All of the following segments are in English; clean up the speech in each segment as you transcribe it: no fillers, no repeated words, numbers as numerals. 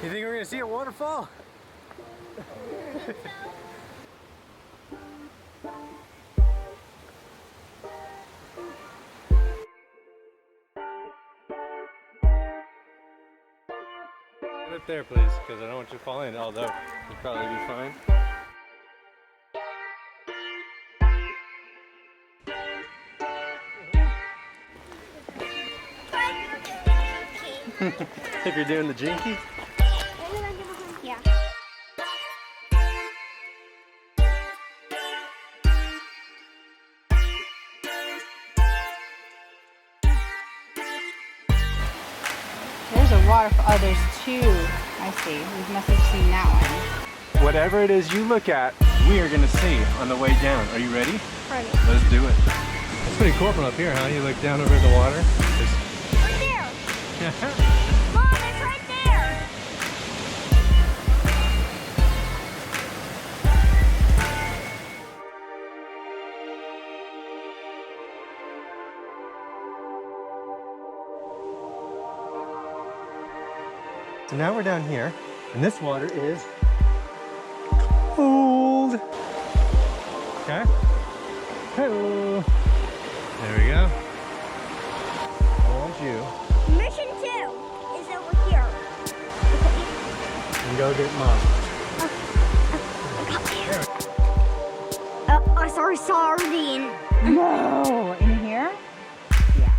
You think we're gonna see a waterfall? Get up there, please, because I don't want you to fall in, although you'll probably be fine. Think you're doing the jinky? Yeah. There's a waterfall. Oh, there's two. I see. We must have seen that one. Whatever it is you look at, we are gonna see on the way down. Are you ready? Ready. Let's do it. It's pretty cool from up here, huh? You look down over the water. Right there. Mom, it's right there. So now we're down here, and this water is cold. Okay. Hello. There we go. I want you. Mission 2 is over here. And go get Mom. I saw a sardine. No! In here? Yeah.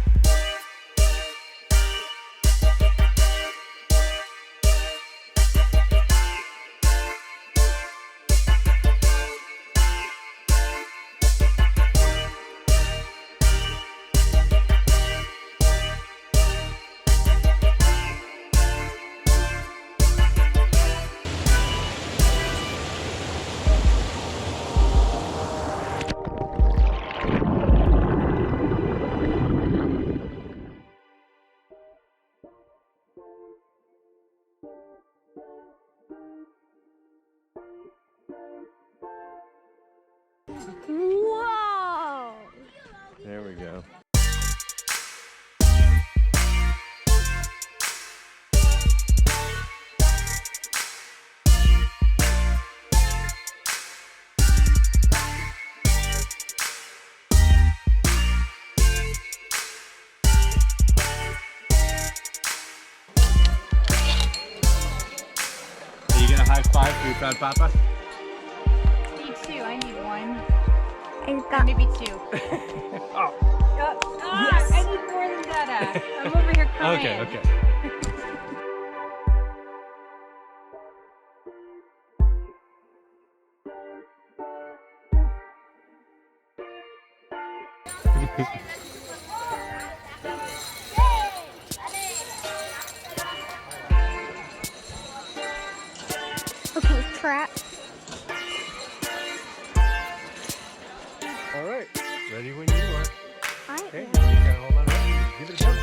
Whoa! There we go. Are you gonna high five for your proud papa? Need two. I need one. I've got Maybe two. Oh. Yes. I need more than that. I'm over here crying. Okay, okay. okay, trap. All right, ready when you are. Okay, you I gotta hold on. Give it a jump.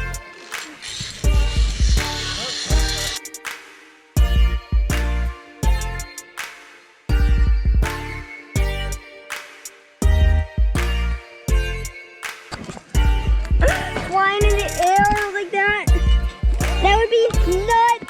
flying in the air like that. That would be nuts.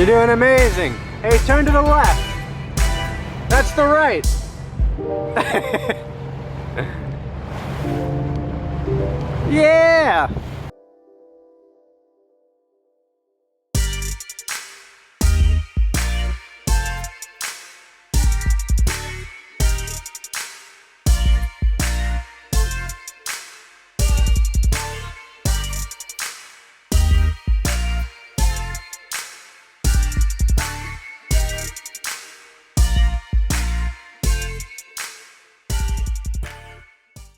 You're doing amazing. Hey, turn to the left. That's the right. Yeah.